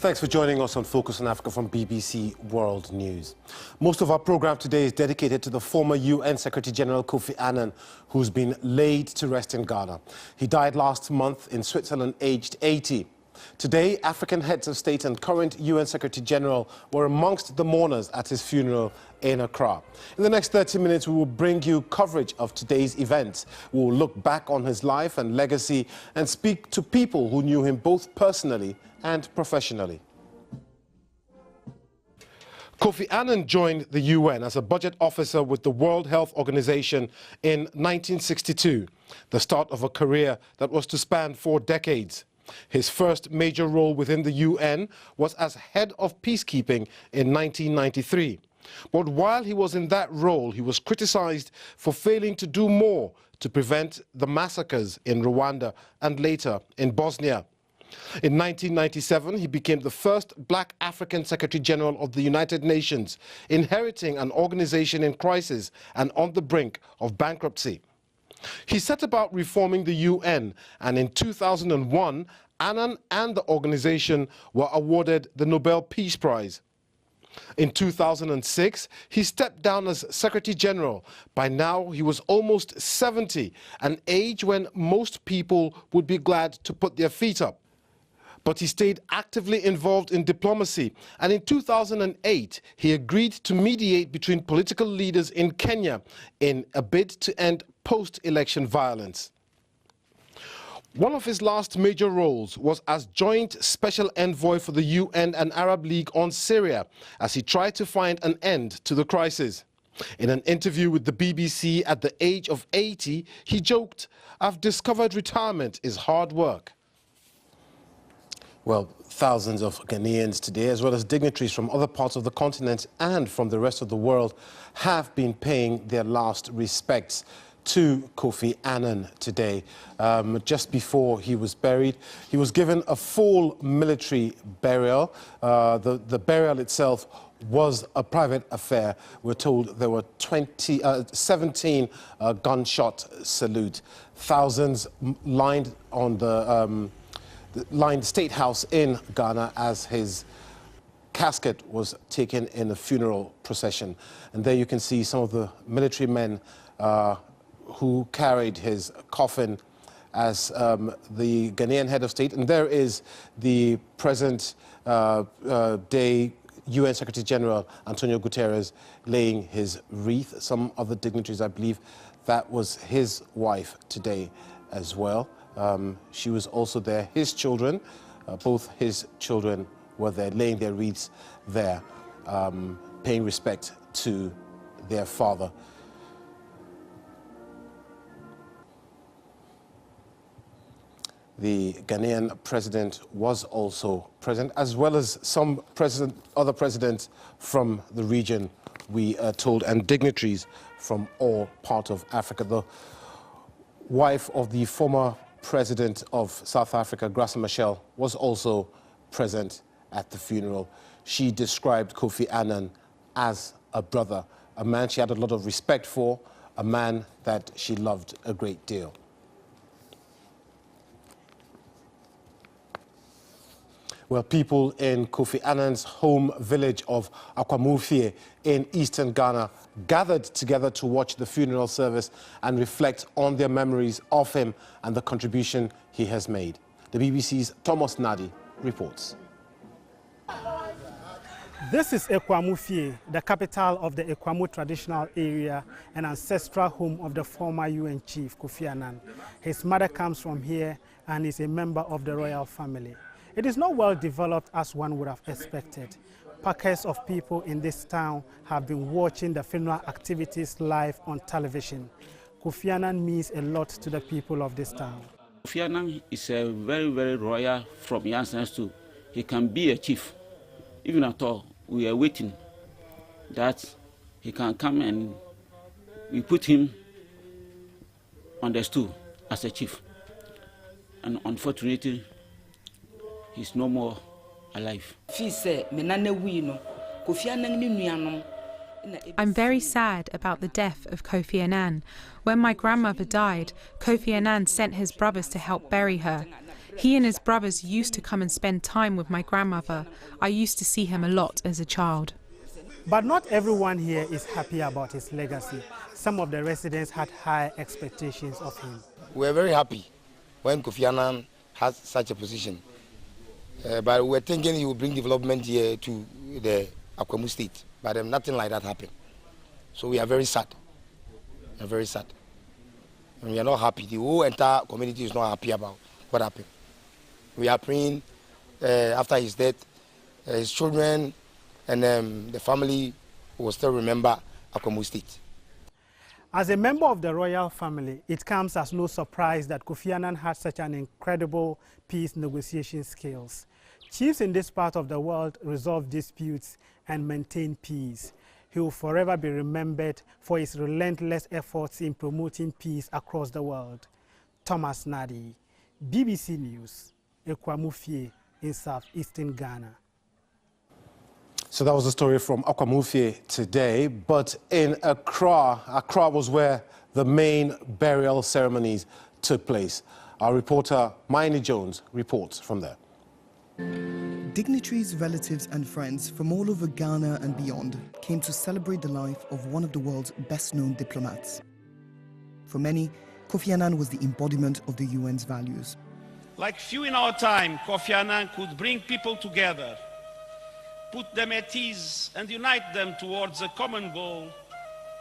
Thanks for joining us on Focus on Africa from BBC World News. Most of our program today is dedicated to the former UN Secretary-General Kofi Annan, who's been laid to rest in Ghana. He died last month in Switzerland, aged 80. Today, African heads of state and current UN Secretary-General were amongst the mourners at his funeral in Accra. In the next 30 minutes, we will bring you coverage of today's events. We will look back on his life and legacy and speak to people who knew him both personally and professionally. Kofi Annan joined the UN as a budget officer with the World Health Organization in 1962, the start of a career that was to span 4 decades. His first major role within the UN was as head of peacekeeping in 1993. But while he was in that role, he was criticized for failing to do more to prevent the massacres in Rwanda and later in Bosnia. In 1997, he became the first black African Secretary-General of the United Nations, inheriting an organization in crisis and on the brink of bankruptcy. He set about reforming the UN, and in 2001, Annan and the organization were awarded the Nobel Peace Prize. In 2006, he stepped down as Secretary-General. By now, he was almost 70, an age when most people would be glad to put their feet up. But he stayed actively involved in diplomacy, and in 2008, he agreed to mediate between political leaders in Kenya in a bid to end post-election violence. One of his last major roles was as joint special envoy for the UN and Arab League on Syria, as he tried to find an end to the crisis. In an interview with the BBC at the age of 80, he joked, "I've discovered retirement is hard work." Well, thousands of Ghanaians today, as well as dignitaries from other parts of the continent and from the rest of the world, have been paying their last respects to Kofi Annan today. Just before he was buried, he was given a full military burial. The burial itself was a private affair. We're told there were 17 gunshot salute. Thousands lined on the State House in Ghana as his casket was taken in a funeral procession. And there you can see some of the military men who carried his coffin as the Ghanaian head of state. And there is the present day UN Secretary-General Antonio Guterres laying his wreath. Some other dignitaries, I believe that was his wife today as well. She was also there. His children, both his children were there, laying their wreaths there, paying respect to their father. The Ghanaian president was also present, as well as some other presidents from the region, we are told, and dignitaries from all parts of Africa. The wife of the former President of South Africa, Graça Machel, was also present at the funeral. She described Kofi Annan as a brother, a man she had a lot of respect for, a man that she loved a great deal. Well, people in Kofi Annan's home village of Akwamufie in eastern Ghana gathered together to watch the funeral service and reflect on their memories of him and the contribution he has made. The BBC's Thomas Nadi reports. This is Akwamufie, the capital of the Ekwamu traditional area and ancestral home of the former UN chief, Kofi Annan. His mother comes from here and is a member of the royal family. It is not well developed as one would have expected. Packets of people in this town have been watching the funeral activities live on television. Kofi Annan means a lot to the people of this town. Kofi Annan is a very, very royal from Annan'S too. He can be a chief. Even at all, we are waiting that he can come and we put him on the stool as a chief. And unfortunately, he's no more alive. I'm very sad about the death of Kofi Annan. When my grandmother died, Kofi Annan sent his brothers to help bury her. He and his brothers used to come and spend time with my grandmother. I used to see him a lot as a child. But not everyone here is happy about his legacy. Some of the residents had high expectations of him. We're very happy when Kofi Annan has such a position. But we're thinking he will bring development here to the Akwamu state. But nothing like that happened. So we are very sad. We are very sad. And we are not happy. The whole entire community is not happy about what happened. We are praying after his death, his children and the family will still remember Akwamu state. As a member of the royal family, it comes as no surprise that Kofi Annan had such an incredible peace negotiation skills. Chiefs in this part of the world resolve disputes and maintain peace. He will forever be remembered for his relentless efforts in promoting peace across the world. Thomas Nadi, BBC News, Ekwamufie in southeastern Ghana. So that was the story from Akwamufie today, but in Accra was where the main burial ceremonies took place. Our reporter, Miney Jones, reports from there. Dignitaries, relatives and friends from all over Ghana and beyond came to celebrate the life of one of the world's best-known diplomats. For many, Kofi Annan was the embodiment of the UN's values. Like few in our time, Kofi Annan could bring people together, put them at ease and unite them towards a common goal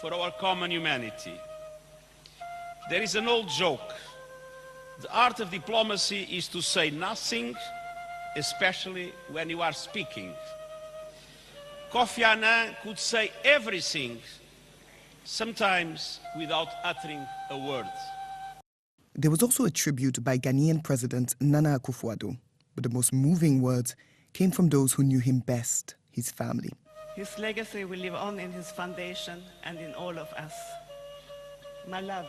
for our common humanity. There is an old joke. The art of diplomacy is to say nothing, especially when you are speaking. Kofi Annan could say everything, sometimes without uttering a word. There was also a tribute by Ghanaian President Nana Akufo-Addo, but the most moving words came from those who knew him best, his family. His legacy will live on in his foundation and in all of us. My love,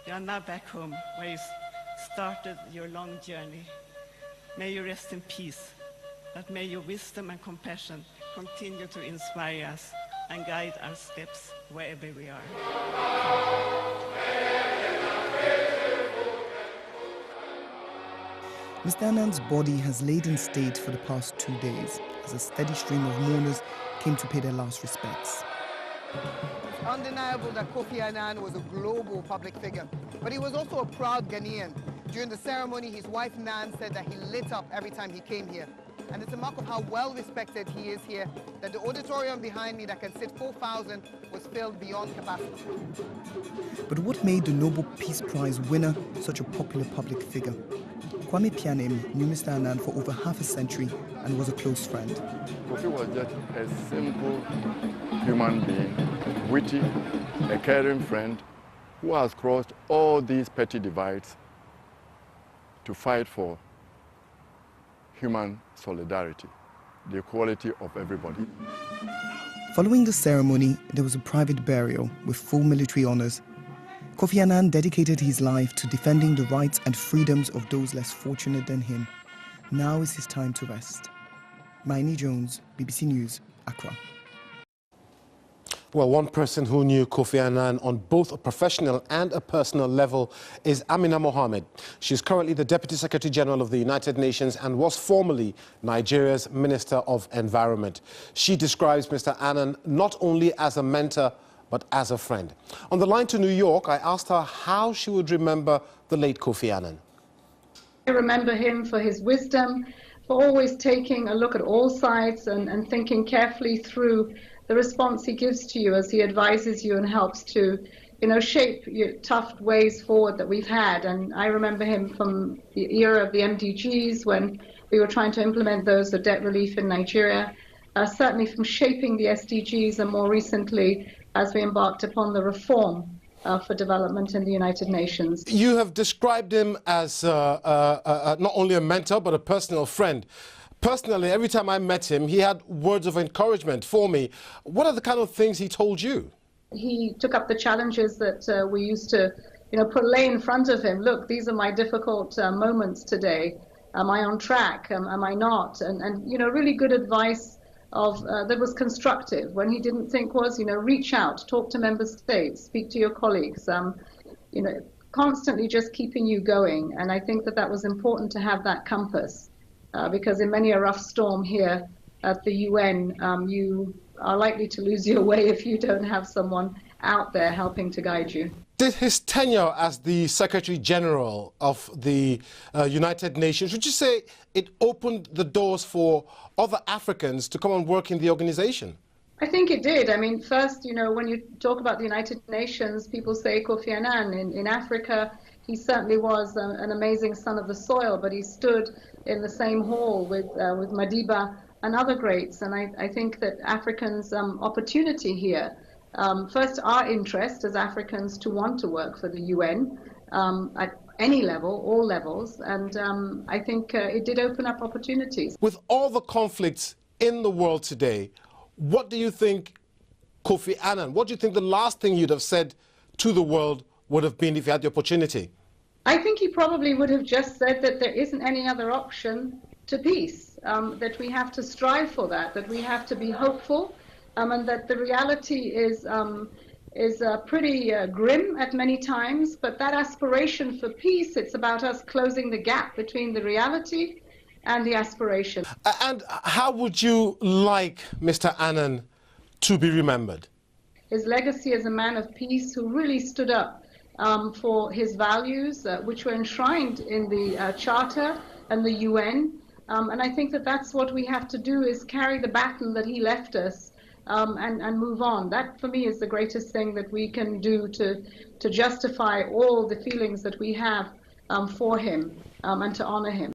you are now back home where you started your long journey. May you rest in peace, but may your wisdom and compassion continue to inspire us and guide our steps wherever we are. Mr. Annan's body has laid in state for the past 2 days as a steady stream of mourners came to pay their last respects. It's undeniable that Kofi Annan was a global public figure, but he was also a proud Ghanaian. During the ceremony, his wife Nan said that he lit up every time he came here. And it's a mark of how well respected he is here, that the auditorium behind me that can sit 4,000 was filled beyond capacity. But what made the Nobel Peace Prize winner such a popular public figure? Kwame Pianim knew Mr. Annan for over half a century and was a close friend. Kofi was just a simple human being, witty, a caring friend who has crossed all these petty divides to fight for human solidarity, the equality of everybody. Following the ceremony, there was a private burial with full military honors. Kofi Annan dedicated his life to defending the rights and freedoms of those less fortunate than him. Now is his time to rest. Miney Jones, BBC News, Accra. Well, one person who knew Kofi Annan on both a professional and a personal level is Amina Mohammed. She's currently the Deputy Secretary General of the United Nations and was formerly Nigeria's Minister of Environment. She describes Mr. Annan not only as a mentor, but as a friend. On the line to New York, I asked her how she would remember the late Kofi Annan. I remember him for his wisdom, for always taking a look at all sides and thinking carefully through the response he gives to you as he advises you and helps to, shape tough ways forward that we've had. And I remember him from the era of the MDGs when we were trying to implement those for debt relief in Nigeria, certainly from shaping the SDGs and more recently as we embarked upon the reform for development in the United Nations. You have described him as not only a mentor but a personal friend. Personally, every time I met him, he had words of encouragement for me. What are the kind of things he told you? He took up the challenges that we used to, lay in front of him. Look, these are my difficult moments today. Am I on track? Am I not? And really good advice that was constructive. When he didn't think was, reach out, talk to member states, speak to your colleagues. constantly just keeping you going. And I think that that was important to have that compass, because in many a rough storm here at the UN, you are likely to lose your way if you don't have someone out there helping to guide you. Did his tenure as the Secretary General of the United Nations, would you say it opened the doors for other Africans to come and work in the organization? I think it did. I mean, first, you know, when you talk about the United Nations, people say Kofi Annan. In Africa, he certainly was an amazing son of the soil, but he stood in the same hall with Madiba and other greats. And I think that Africans' opportunity here, first, our interest as Africans to want to work for the UN at any level, all levels, and I think it did open up opportunities. With all the conflicts in the world today, what do you think, Kofi Annan, what do you think the last thing you'd have said to the world would have been if you had the opportunity? I think he probably would have just said that there isn't any other option to peace, that we have to strive for that we have to be hopeful, and that the reality is pretty grim at many times, but that aspiration for peace, it's about us closing the gap between the reality and the aspiration. And how would you like Mr. Annan to be remembered? His legacy as a man of peace who really stood up for his values, which were enshrined in the Charter and the UN. And I think that that's what we have to do, is carry the baton that he left us and move on. That, for me, is the greatest thing that we can do to justify all the feelings that we have for him and to honor him.